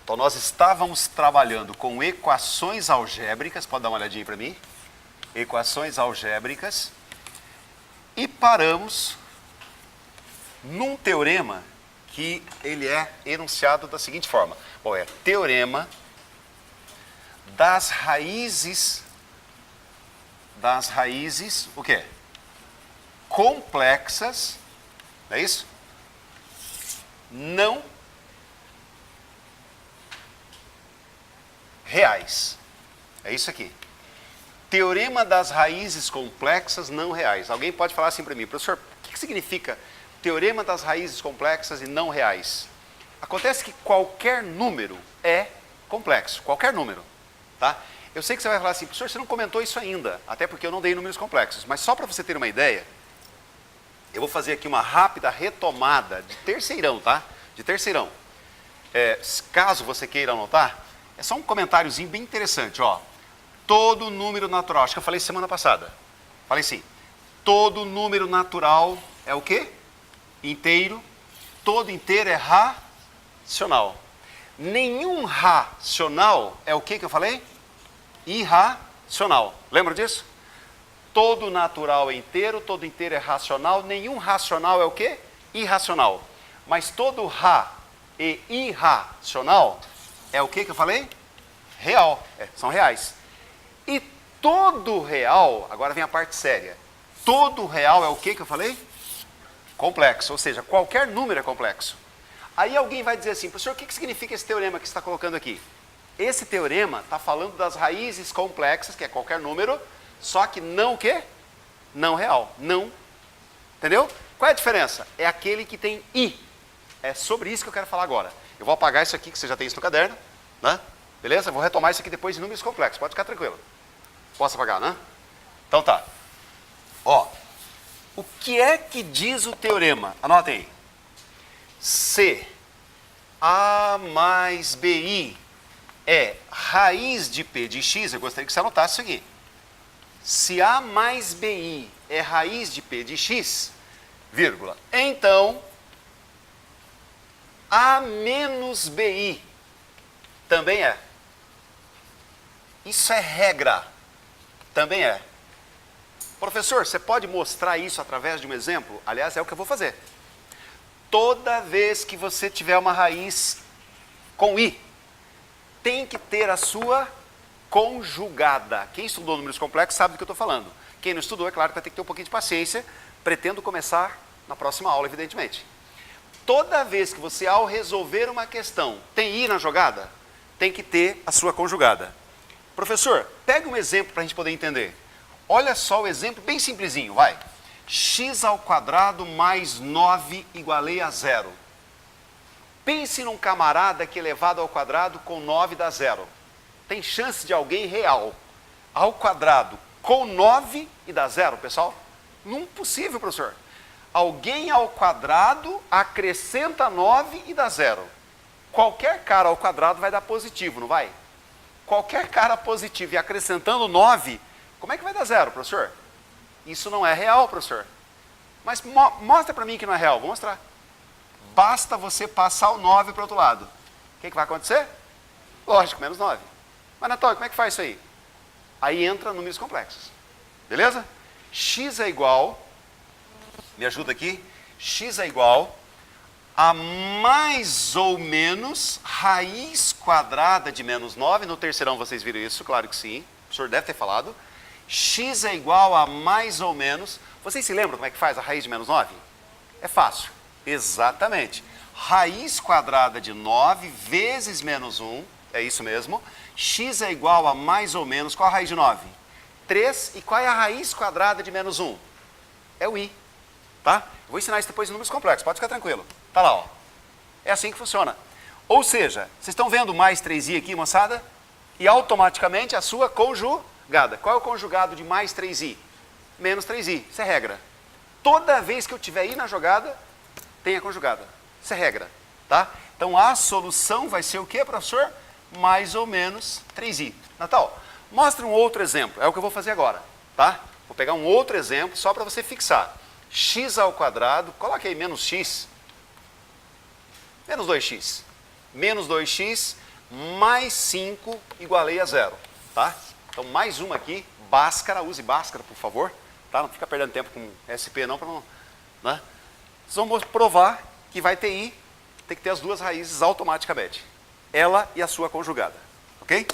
Então, nós estávamos trabalhando com equações algébricas, pode dar uma olhadinha para mim? Equações algébricas. E paramos num teorema que ele é enunciado da seguinte forma. Bom, é teorema das raízes, o quê? Complexas, não é isso? Não reais. É isso aqui. Teorema das raízes complexas não reais. Alguém pode falar assim para mim, professor, o que significa teorema das raízes complexas e não reais? Acontece que qualquer número é complexo, qualquer número, tá? Eu sei que você vai falar assim, professor, você não comentou isso ainda, até porque eu não dei números complexos, mas só para você ter uma ideia, eu vou fazer aqui uma rápida retomada de terceirão, tá? De terceirão. Caso você queira anotar, é só um comentáriozinho bem interessante, ó. Todo número natural, acho que eu falei semana passada. Falei assim, todo número natural é o quê? Inteiro. Todo inteiro é racional. Nenhum racional é o que eu falei? Irracional. Lembra disso? Todo natural é inteiro, todo inteiro é racional. Nenhum racional é o quê? Irracional. Mas todo e irracional é o que eu falei? Real. São reais. E todo real, agora vem a parte séria, todo real é o que eu falei? Complexo, ou seja, qualquer número é complexo. Aí alguém vai dizer assim, professor, o que significa esse teorema que você está colocando aqui? Esse teorema está falando das raízes complexas, que é qualquer número, só que não o quê? Não real, não. Entendeu? Qual é a diferença? É aquele que tem i. É sobre isso que eu quero falar agora. Eu vou apagar isso aqui, que você já tem isso no caderno, né? Beleza? Eu vou retomar isso aqui depois de números complexos, pode ficar tranquilo. Posso apagar, né? Então tá. Ó, o que é que diz o teorema? Anotem aí. Se A mais BI é raiz de P de X, eu gostaria que você anotasse isso aqui. Se A mais BI é raiz de P de X, vírgula, então A menos BI também é. Isso é regra. Também é. Professor, você pode mostrar isso através de um exemplo? Aliás, é o que eu vou fazer. Toda vez que você tiver uma raiz com i, tem que ter a sua conjugada. Quem estudou números complexos sabe do que eu estou falando. Quem não estudou, é claro que vai ter que ter um pouquinho de paciência. Pretendo começar na próxima aula, evidentemente. Toda vez que você, ao resolver uma questão, tem i na jogada, tem que ter a sua conjugada. Professor, pega um exemplo para a gente poder entender. Olha só o exemplo bem simplesinho, vai. X ao quadrado mais 9 igualei a zero. Pense num camarada que elevado ao quadrado com 9 dá zero. Tem chance de alguém real ao quadrado com 9 e dá zero, pessoal? Impossível, professor. Alguém ao quadrado acrescenta 9 e dá zero. Qualquer cara ao quadrado vai dar positivo, não vai? Qualquer cara positivo e acrescentando 9, como é que vai dar zero, professor? Isso não é real, professor. Mas mostra para mim que não é real. Vou mostrar. Basta você passar o 9 para o outro lado. O que vai acontecer? Lógico, menos 9. Mas, Natália, como é que faz isso aí? Aí entra números complexos. Beleza? X é igual, me ajuda aqui, x é igual a mais ou menos raiz quadrada de menos 9. No terceirão vocês viram isso, claro que sim. O professor deve ter falado. X é igual a mais ou menos... Vocês se lembram como é que faz a raiz de menos 9? É fácil. Exatamente. Raiz quadrada de 9 vezes menos 1. É isso mesmo. X é igual a mais ou menos... Qual a raiz de 9? 3. E qual é a raiz quadrada de menos 1? É o i. Tá? Eu vou ensinar isso depois em números complexos. Pode ficar tranquilo. Tá lá, ó. É assim que funciona. Ou seja, vocês estão vendo mais 3i aqui, moçada? E automaticamente a sua conjugada. Qual é o conjugado de mais 3i? Menos 3i. Isso é regra. Toda vez que eu tiver i na jogada, tem a conjugada. Isso é regra. Tá? Então a solução vai ser o quê, professor? Mais ou menos 3i. Natal, mostra um outro exemplo. É o que eu vou fazer agora. Tá? Vou pegar um outro exemplo só para você fixar. X ao quadrado, coloque aí menos x. Menos 2x. Menos 2x mais 5 igualei a 0, tá? Então, mais uma aqui, Bhaskara, use Bhaskara, por favor, tá? Não fica perdendo tempo com SP não, para não, né? Vocês vão provar que vai ter I, tem que ter as duas raízes automaticamente. Ela e a sua conjugada, ok?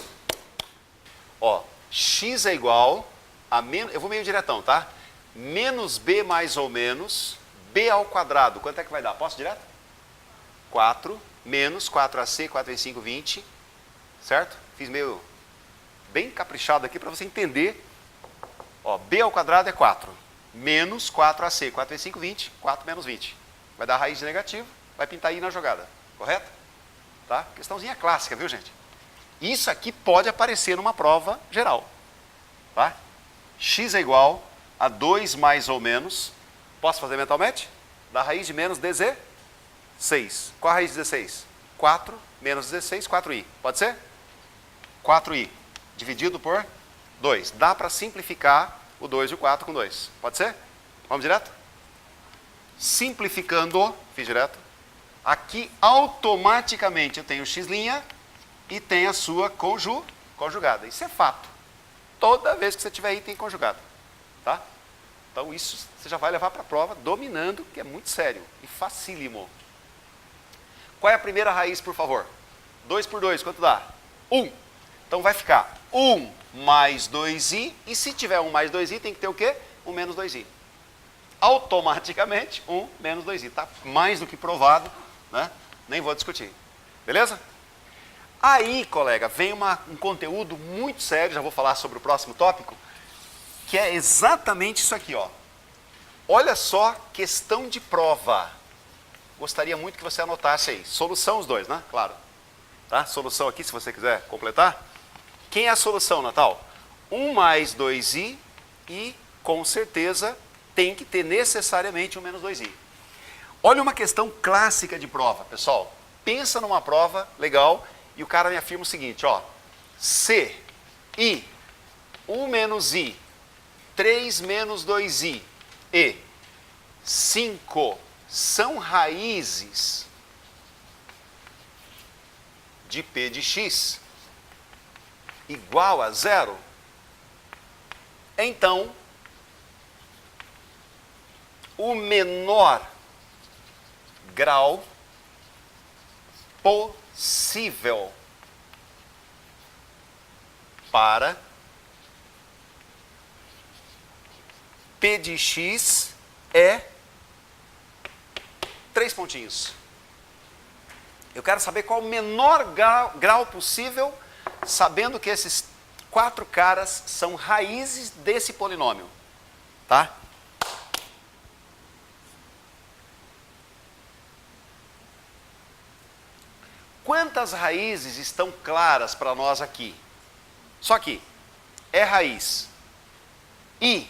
Ó, x é igual a menos, eu vou meio diretão, tá? Menos b mais ou menos, b ao quadrado, quanto é que vai dar? Posso direto? 4, menos 4ac, 4 vezes 5, 20, certo? Fiz meio bem caprichado aqui para você entender. Ó, b ao quadrado é 4, menos 4ac, 4 vezes 5, 20, 4 menos 20. Vai dar raiz de negativo, vai pintar I na jogada, correto? Tá? Questãozinha clássica, viu, gente? Isso aqui pode aparecer numa prova geral, tá? X é igual a 2 mais ou menos, posso fazer mentalmente? Da raiz de menos 16. Qual a raiz de 16? 4 menos 16, 4i. Pode ser? 4i dividido por 2. Dá para simplificar o 2 e o 4 com 2. Pode ser? Vamos direto? Simplificando, fiz direto. Aqui automaticamente eu tenho x' e tem a sua conjugada. Isso é fato. Toda vez que você tiver item conjugado. Tá? Então isso você já vai levar para a prova dominando, que é muito sério e facílimo. Qual é a primeira raiz, por favor? 2 por 2, quanto dá? 1. Então vai ficar 1 mais 2i, e se tiver 1 mais 2i, tem que ter o quê? 1 menos 2i. Automaticamente, 1 menos 2i. Está mais do que provado, né? Nem vou discutir. Beleza? Aí, colega, vem um conteúdo muito sério, já vou falar sobre o próximo tópico, que é exatamente isso aqui, ó. Olha só, questão de prova. Gostaria muito que você anotasse aí. Solução os dois, né? Claro. Tá? Solução aqui, se você quiser completar. Quem é a solução, Natal? 1 mais 2i e, com certeza, tem que ter necessariamente 1 menos 2i. Olha uma questão clássica de prova, pessoal. Pensa numa prova legal e o cara me afirma o seguinte, ó. Se i, 1 menos i, 3 menos 2i e 5 são raízes de p de x igual a 0, então o menor grau possível para p de x é 3 pontinhos. Eu quero saber qual o menor grau possível, sabendo que esses 4 caras são raízes desse polinômio. Tá? Quantas raízes estão claras para nós aqui? Só que é raiz. I,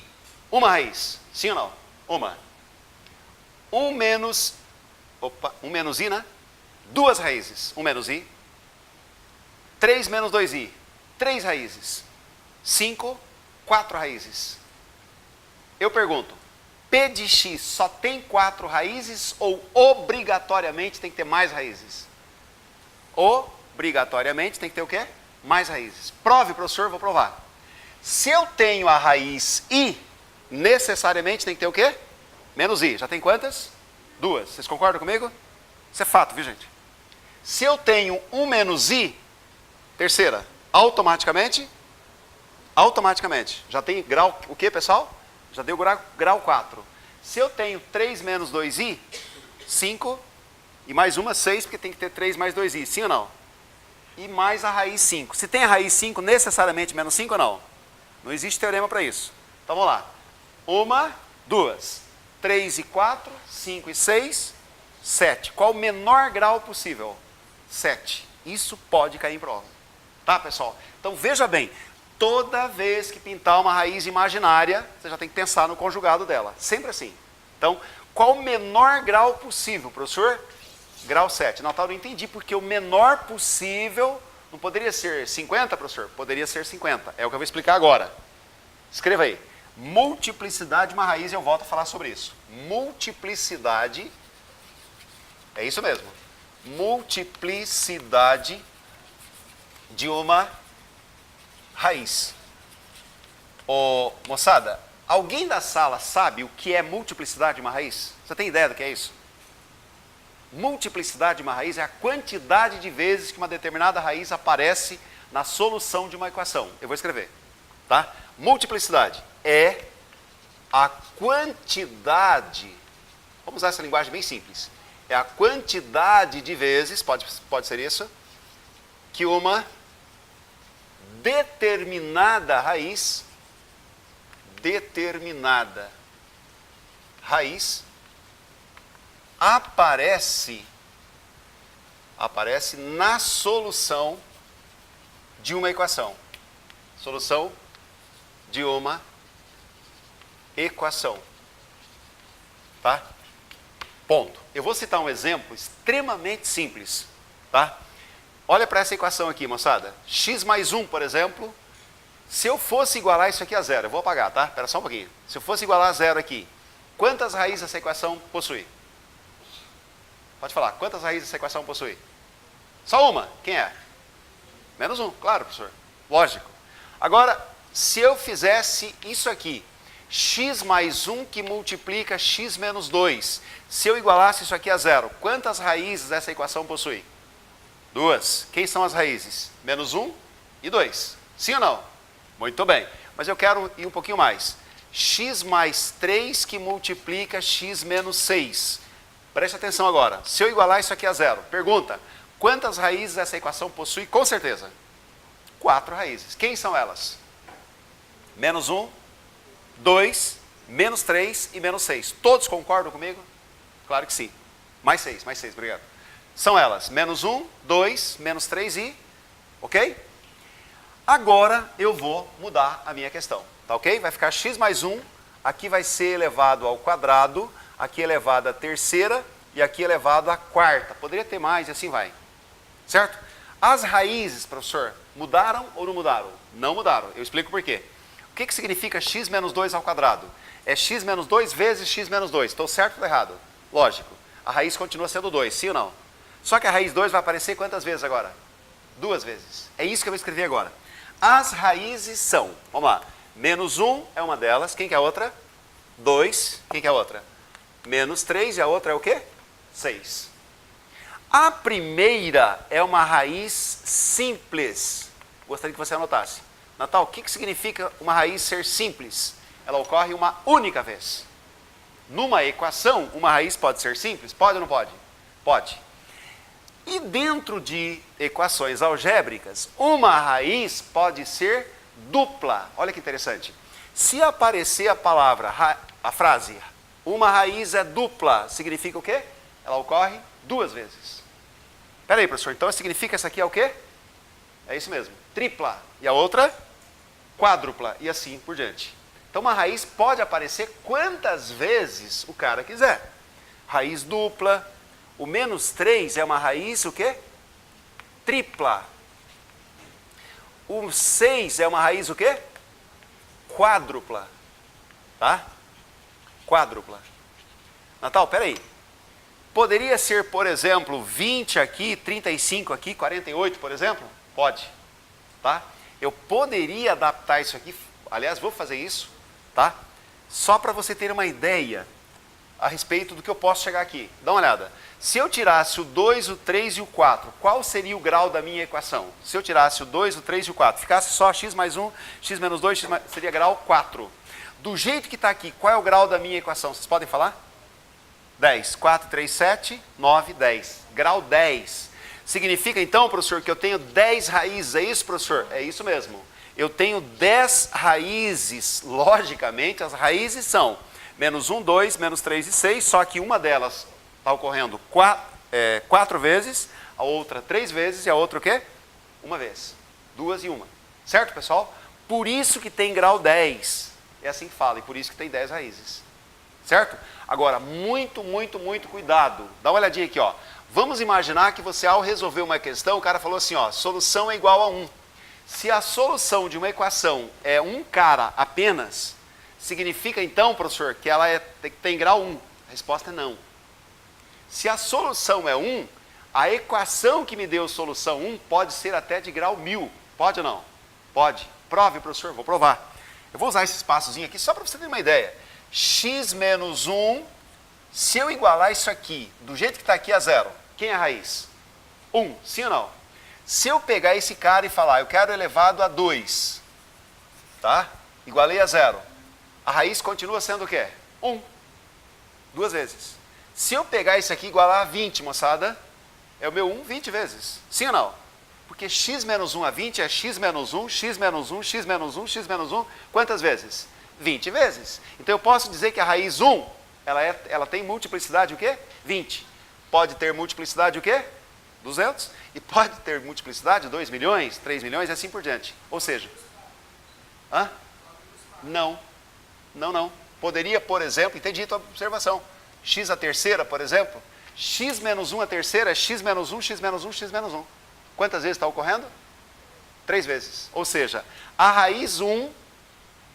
uma raiz. Sim ou não? Uma. 1 menos... Opa, 1 menos i, né? 2 raízes. 1 menos i. 3 menos 2i. 3 raízes. 5, 4 raízes. Eu pergunto, p de x só tem 4 raízes ou obrigatoriamente tem que ter mais raízes? Obrigatoriamente tem que ter o quê? Mais raízes. Prove, professor, vou provar. Se eu tenho a raiz i, necessariamente tem que ter o quê? Menos i. Já tem quantas? 2. Vocês concordam comigo? Isso é fato, viu, gente? Se eu tenho 1 menos i, terceira, automaticamente, já tem grau, o que, pessoal? Já deu grau 4. Se eu tenho 3 menos 2i, 5, e mais uma, 6, porque tem que ter 3 mais 2i, sim ou não? E mais a raiz 5. Se tem a raiz 5, necessariamente menos 5 ou não? Não existe teorema para isso. Então vamos lá. 1, 2, 3 e 4, 5 e 6, 7. Qual o menor grau possível? 7. Isso pode cair em prova. Tá, pessoal? Então veja bem, toda vez que pintar uma raiz imaginária, você já tem que pensar no conjugado dela. Sempre assim. Então, qual o menor grau possível, professor? Grau 7. Natal, não entendi, porque o menor possível não poderia ser 50, professor? Poderia ser 50. É o que eu vou explicar agora. Escreva aí. Multiplicidade de uma raiz, eu volto a falar sobre isso. Multiplicidade, é isso mesmo. Multiplicidade de uma raiz. Ô, moçada, alguém da sala sabe o que é multiplicidade de uma raiz? Você tem ideia do que é isso? Multiplicidade de uma raiz é a quantidade de vezes que uma determinada raiz aparece na solução de uma equação. Eu vou escrever, tá? Multiplicidade é a quantidade, vamos usar essa linguagem bem simples, é a quantidade de vezes, pode ser isso, que uma determinada raiz aparece na solução de uma equação. Solução de uma equação. Tá? Ponto. Eu vou citar um exemplo extremamente simples. Tá? Olha para essa equação aqui, moçada. X mais 1, por exemplo. Se eu fosse igualar isso aqui a zero, eu vou apagar, tá? Espera só um pouquinho. Se eu fosse igualar a zero aqui, quantas raízes essa equação possui? Pode falar, quantas raízes essa equação possui? Só uma. Quem é? Menos 1, claro, professor. Lógico. Agora, se eu fizesse isso aqui, x mais 1 que multiplica x menos 2, se eu igualasse isso aqui a zero, quantas raízes essa equação possui? 2. Quem são as raízes? Menos 1 e 2. Sim ou não? Muito bem. Mas eu quero ir um pouquinho mais. X mais 3 que multiplica x menos 6. Preste atenção agora. Se eu igualar isso aqui a zero, pergunta, quantas raízes essa equação possui? Com certeza. 4 raízes. Quem são elas? Menos 1, 2, menos 3 e menos 6. Todos concordam comigo? Claro que sim. Mais 6, obrigado. São elas, menos 1, 2, menos 3 e... Ok? Agora eu vou mudar a minha questão, tá ok? Vai ficar x mais 1, aqui vai ser elevado ao quadrado, aqui elevado à terceira e aqui elevado à quarta. Poderia ter mais e assim vai, certo? As raízes, professor, mudaram ou não mudaram? Não mudaram, eu explico por quê. O que significa x menos 2 ao quadrado? É x menos 2 vezes x menos 2, estou certo ou errado? Lógico, a raiz continua sendo 2, sim ou não? Só que a raiz 2 vai aparecer quantas vezes agora? 2 vezes, é isso que eu vou escrever agora. As raízes são, vamos lá, menos 1 é uma delas, quem que é a outra? 2, quem que é a outra? Menos 3 e a outra é o quê? 6. A primeira é uma raiz simples. Gostaria que você anotasse. Natal, o que significa uma raiz ser simples? Ela ocorre uma única vez. Numa equação, uma raiz pode ser simples? Pode ou não pode? Pode. E dentro de equações algébricas, uma raiz pode ser dupla. Olha que interessante. Se aparecer a frase, uma raiz é dupla, significa o quê? Ela ocorre 2 vezes. Espera aí, professor, então significa essa aqui é o quê? É isso mesmo, tripla. E a outra, quádrupla, e assim por diante. Então uma raiz pode aparecer quantas vezes o cara quiser. Raiz dupla. O menos 3 é uma raiz, o quê? Tripla. O 6 é uma raiz, o quê? Quádrupla. Tá? Quádrupla. Natal, peraí. Poderia ser, por exemplo, 20 aqui, 35 aqui, 48, por exemplo? Pode. Tá? Eu poderia adaptar isso aqui, aliás, vou fazer isso, tá? Só para você ter uma ideia a respeito do que eu posso chegar aqui. Dá uma olhada. Se eu tirasse o 2, o 3 e o 4, qual seria o grau da minha equação? Se eu tirasse o 2, o 3 e o 4, ficasse só x mais 1, x menos 2, seria grau 4. Do jeito que está aqui, qual é o grau da minha equação? Vocês podem falar? 10. 4, 3, 7, 9, 10. Grau 10. Significa então, professor, que eu tenho 10 raízes. É isso, professor? É isso mesmo. Eu tenho 10 raízes. Logicamente, as raízes são menos 1, 2, menos 3 e 6, só que uma delas está ocorrendo 4 vezes, a outra 3 vezes e a outra o quê? Uma vez. 2 e 1. Certo, pessoal? Por isso que tem grau 10. É assim que fala, e por isso que tem 10 raízes. Certo? Agora, muito cuidado. Dá uma olhadinha aqui, ó. Vamos imaginar que você, ao resolver uma questão, o cara falou assim, ó, solução é igual a 1. Se a solução de uma equação é um cara apenas, significa então, professor, que ela tem grau 1. A resposta é não. Se a solução é 1, A equação que me deu solução 1 pode ser até de grau 1000. Pode ou não? Pode. Prove, professor. Vou provar. Eu vou usar esse espaçozinho aqui só para você ter uma ideia. X menos 1, se eu igualar isso aqui, do jeito que está aqui a zero, quem é a raiz? 1, sim ou não? Se eu pegar esse cara e falar, eu quero elevado a 2, tá? Igualei a zero. A raiz continua sendo o quê? 1. 2 vezes. Se eu pegar isso aqui e igualar a 20, moçada, é o meu 1 20 vezes. Sim ou não? Porque x menos 1 a 20 é x menos 1, x menos 1, x menos 1, x menos 1. Quantas vezes? 20 vezes. Então eu posso dizer que a raiz 1, ela tem multiplicidade o quê? 20. Pode ter multiplicidade o quê? 200. E pode ter multiplicidade 2 milhões, 3 milhões e assim por diante. Ou seja, não. Não. Poderia, por exemplo, e ter dito a observação, x a terceira, por exemplo, x menos 1 a terceira é x menos 1, x menos 1, x menos 1. Quantas vezes está ocorrendo? 3 vezes. Ou seja, a raiz 1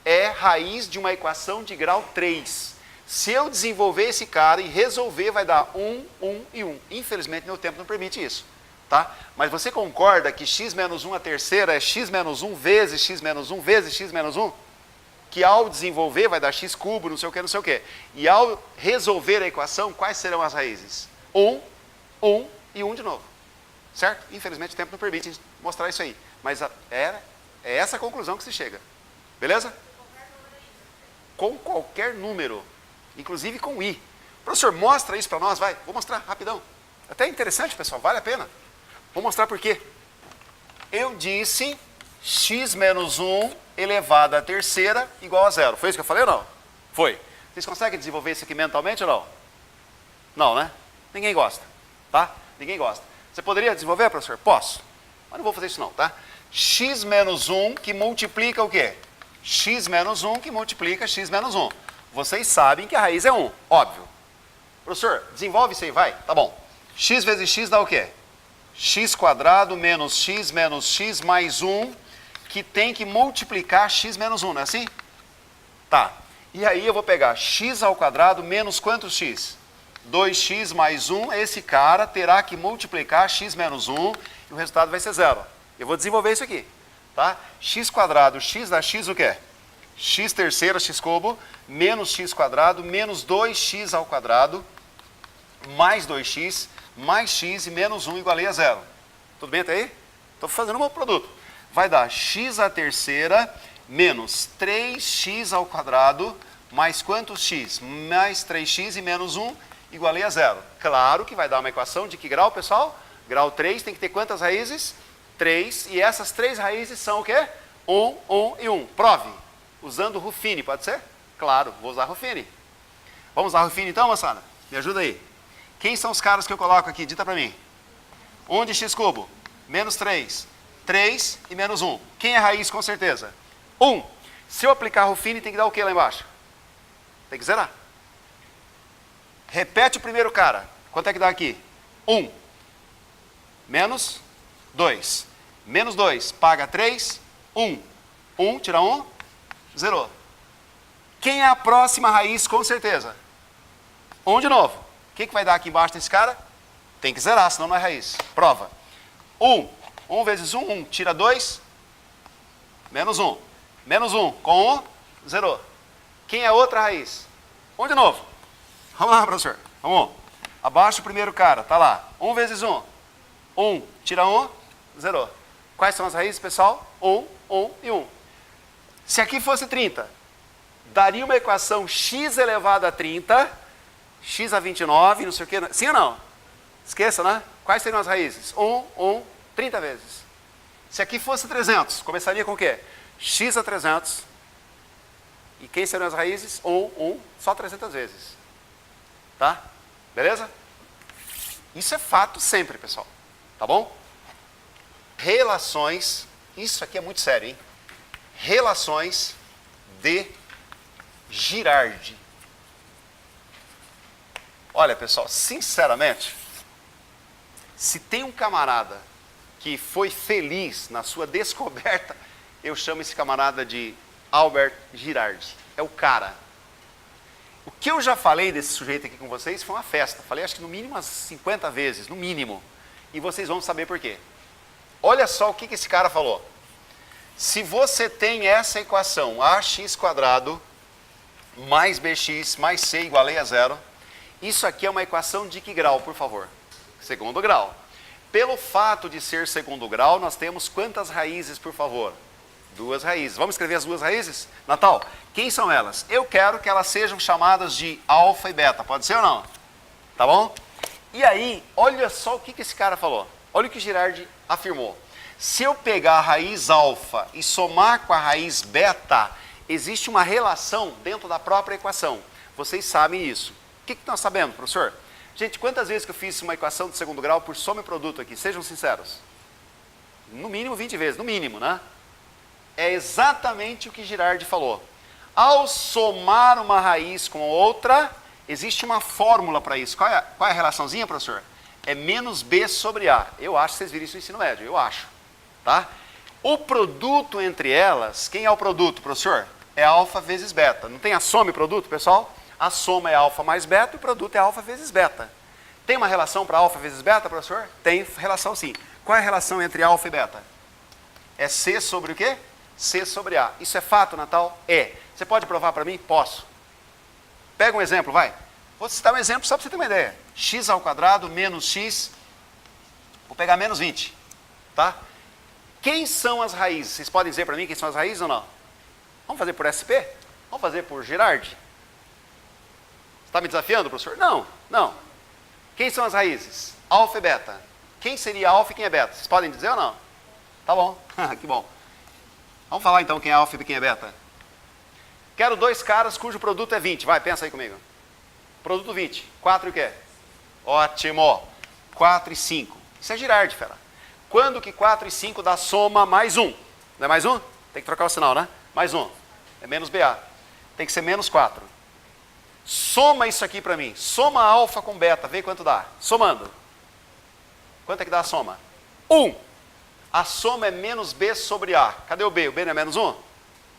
é raiz de uma equação de grau 3. Se eu desenvolver esse cara e resolver, vai dar 1, 1 e 1. Infelizmente, meu tempo não permite isso. Tá? Mas você concorda que x menos 1 a terceira é x menos 1 vezes x menos 1 vezes x menos 1? Que ao desenvolver vai dar x cubo, não sei o que, não sei o que. E ao resolver a equação, quais serão as raízes? 1, 1 e 1 de novo. Certo? Infelizmente o tempo não permite mostrar isso aí. Mas é essa a conclusão que se chega. Beleza? Com qualquer número. Inclusive com i. Professor, mostra isso para nós, vai. Vou mostrar rapidão. Até interessante, pessoal, vale a pena. Vou mostrar por quê. Eu disse x menos 1 elevado à terceira igual a zero. Foi isso que eu falei ou não? Foi. Vocês conseguem desenvolver isso aqui mentalmente ou não? Não, né? Ninguém gosta. Tá? Ninguém gosta. Você poderia desenvolver, professor? Posso. Mas não vou fazer isso não, tá? X menos 1 que multiplica o quê? X menos 1 que multiplica x menos 1. Vocês sabem que a raiz é 1, óbvio. Professor, desenvolve isso aí, vai. Tá bom. X vezes x dá o quê? X quadrado menos x mais 1, que tem que multiplicar x menos 1, não é assim? Tá. E aí eu vou pegar x ao quadrado menos quantos x? 2x mais 1, esse cara terá que multiplicar x menos 1 e o resultado vai ser zero. Eu vou desenvolver isso aqui. Tá? X quadrado, x dá x o quê? X terceira, x cubo, menos x quadrado, menos 2x ao quadrado, mais 2x, mais x e menos 1 igualei a zero. Tudo bem até aí? Estou fazendo um produto. Vai dar x à terceira, menos 3x ao quadrado, mais quantos x? Mais 3x e menos 1, igualei a zero. Claro que vai dar uma equação de que grau, pessoal? Grau 3 tem que ter quantas raízes? 3, e essas 3 raízes são o quê? 1, 1 e 1. Prove. Usando Ruffini, pode ser? Claro, vou usar Ruffini. Vamos usar Ruffini então, moçada? Me ajuda aí. Quem são os caras que eu coloco aqui? Dita para mim. 1 de x cubo, menos 3. 3 e menos 1. Quem é raiz com certeza? 1. Se eu aplicar Ruffini, tem que dar o que lá embaixo? Tem que zerar. Repete o primeiro cara. Quanto é que dá aqui? 1. Menos 2. Menos 2. Paga 3. 1. 1, tira 1. Zerou. Quem é a próxima raiz com certeza? 1 de novo. O que vai dar aqui embaixo desse cara? Tem que zerar, senão não é raiz. Prova. 1. 1 vezes 1, 1. Tira 2. Menos 1. Menos 1. Com 1, zerou. Quem é a outra raiz? 1 de novo. Vamos lá, professor. Vamos. Abaixa o primeiro cara. Tá lá. 1 vezes 1. 1. Tira 1. Zerou. Quais são as raízes, pessoal? 1, 1 e 1. Se aqui fosse 30, daria uma equação x elevado a 30, x a 29, não sei o quê. Sim ou não? Esqueça, né? Quais seriam as raízes? 1, 1, 30 vezes. Se aqui fosse 300, começaria com o quê? X a 300. E quem seriam as raízes? 1, 1, só 300 vezes. Tá? Beleza? Isso é fato sempre, pessoal. Tá bom? Relações, isso aqui é muito sério, hein? Relações de Girardi. Olha, pessoal, sinceramente, se tem um camarada que foi feliz na sua descoberta, eu chamo esse camarada de Albert Girardi. É o cara. O que eu já falei desse sujeito aqui com vocês foi uma festa. Falei acho que no mínimo umas 50 vezes, no mínimo. E vocês vão saber por quê. Olha só o que esse cara falou. Se você tem essa equação, ax² mais bx mais c igual a zero, isso aqui é uma equação de que grau, por favor? Segundo grau. Pelo fato de ser segundo grau, nós temos quantas raízes, por favor? 2 raízes. Vamos escrever as 2 raízes? Natal, quem são elas? Eu quero que elas sejam chamadas de alfa e beta. Pode ser ou não? Tá bom? E aí, olha só o que esse cara falou. Olha o que Girardi afirmou. Se eu pegar a raiz alfa e somar com a raiz beta, existe uma relação dentro da própria equação. Vocês sabem isso. O que nós sabemos, professor? Gente, quantas vezes que eu fiz uma equação de segundo grau por soma e produto aqui? Sejam sinceros. No mínimo 20 vezes, no mínimo, né? É exatamente o que Girardi falou. Ao somar uma raiz com outra, existe uma fórmula para isso. Qual é a relaçãozinha, professor? É menos B sobre A. Eu acho que vocês viram isso no ensino médio, eu acho. Tá? O produto entre elas, quem é o produto, professor? É alfa vezes beta. Não tem a soma e produto, pessoal? A soma é alfa mais beta e o produto é alfa vezes beta. Tem uma relação para alfa vezes beta, professor? Tem relação sim. Qual é a relação entre alfa e beta? É C sobre o quê? C sobre A. Isso é fato, Natal? É. Você pode provar para mim? Posso. Pega um exemplo, vai. Vou citar um exemplo só para você ter uma ideia. X² menos x, vou pegar menos 20. Tá? Quem são as raízes? Vocês podem dizer para mim quem são as raízes ou não? Vamos fazer por SP? Vamos fazer por Girardi? Está me desafiando, professor? Não, não. Quem são as raízes? Alfa e beta. Quem seria alfa e quem é beta? Vocês podem dizer ou não? Tá bom, que bom. Vamos falar então quem é alfa e quem é beta. Quero 2 caras cujo produto é 20. Vai, pensa aí comigo. Produto 20. 4 e o quê? Ótimo. 4 e 5. Isso é Girardi, fera. Quando que 4 e 5 dá soma mais 1? Não é mais 1? Tem que trocar o sinal, né? Mais 1. É menos BA. Tem que ser menos 4. Soma isso aqui para mim. Soma alfa com beta. Vê quanto dá. Somando. Quanto é que dá a soma? 1. A soma é menos B sobre A. Cadê o B? O B não é menos 1?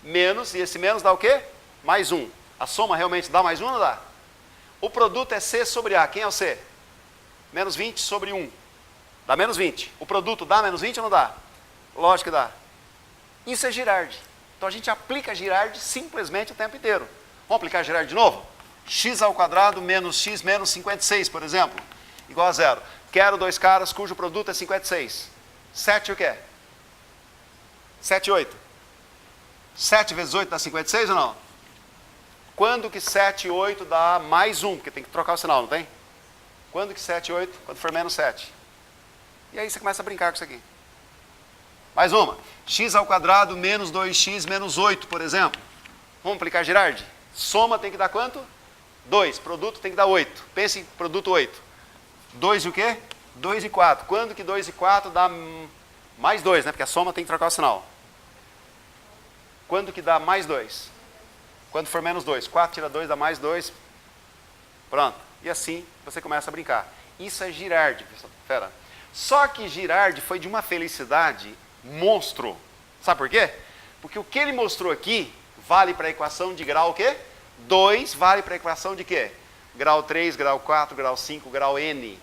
Menos, e esse menos dá o quê? Mais 1. A soma realmente dá mais 1 ou não dá? O produto é C sobre A. Quem é o C? Menos 20 sobre 1. Dá menos 20. O produto dá menos 20 ou não dá? Lógico que dá. Isso é Girardi. Então a gente aplica Girardi simplesmente o tempo inteiro. Vamos aplicar Girardi de novo? X² menos x menos 56, por exemplo, igual a 0. Quero 2 caras cujo produto é 56. 7 o quê? 7 e 8. 7 vezes 8 dá 56 ou não? Quando que 7 e 8 dá mais 1? Porque tem que trocar o sinal, não tem? Quando que 7 e 8? Quando for menos 7. E aí você começa a brincar com isso aqui. Mais uma. X² menos 2x menos 8, por exemplo. Vamos aplicar Girardi? Soma tem que dar quanto? 2. Produto tem que dar 8. Pense em produto 8. 2 e o quê? 2 e 4. Quando que 2 e 4 dá mais 2, né? Porque a soma tem que trocar o sinal. Quando que dá mais 2? Quando for menos 2. 4 tira 2 dá mais 2. Pronto. E assim você começa a brincar. Isso é Girardi, pessoal. Fera. Só que Girardi foi de uma felicidade monstro. Sabe por quê? Porque o que ele mostrou aqui vale para a equação de grau o quê? 2 vale para a equação de quê? Grau 3, grau 4, grau 5, grau N.